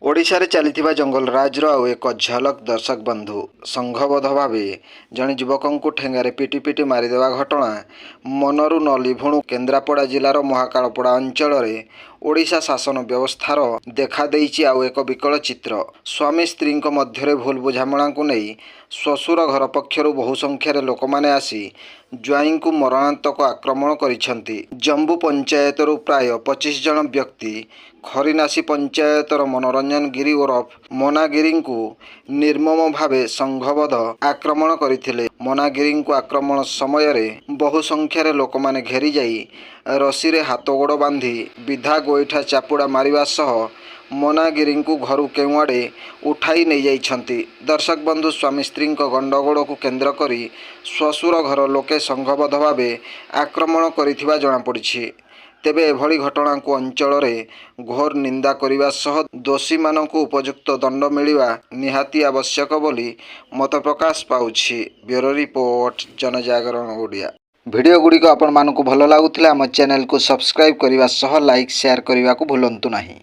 ओडिशा रे चलीथिबा जंगल राज रो एक झलक दर्शक बंधु संघबद्ध भावे जड़े युवकों को ठेंगारे पिटी पिटी मारिदेवा घटना मनरू न लिभुणु केन्द्रापड़ा जिलार महाकालपड़ा अंचल ओडिशा शासन व्यवस्थार देखा देइछि आउ एक विकल चित्र। स्वामी स्त्री मध्य भूल बुझामणा को नहीं श्वशुर घर पक्षर बहु संख्यार लोक मैंने आसी ज्वाई को मरणांतक आक्रमण करिसेंति। जंबू पंचायतर प्राय 25 जन व्यक्ति खरीनासी पंचायतर मनोरंजन गिरी ओरफ मोनागिरी को निर्मम भावे संघबद्ध आक्रमण करथिले। मोनागिरी को आक्रमण समय रे बहु संख्यार लोक माने घेरी जाई रसी रे हाथ गोड़ बांधी विधा गोईठा चापुड़ा मारिबा सह मोनागिरी को घर केउआड़े उठाई नहीं जाइछंती। दर्शक बंधु स्वामी स्त्री गंडगोड़ को केन्द्र करी श्वशुर घर लोके संघबद्ध भावे आक्रमण करिथिबा जଣା पड़िछि। तेबे एभली घटना को अंचल रे घोर निंदा करिबा सह दोषी मानकु उपयुक्त दंड मिलिबा निहाती आवश्यक बोली मत प्रकाश पाउछि। ब्यूरो रिपोर्ट जनजागरण ओडिया। वीडियो गुडी को आपण मानकु भलो लागुथिला हम चैनल को सब्सक्राइब करिबा सह लाइक शेयर करिबा को भूलंतु नाही।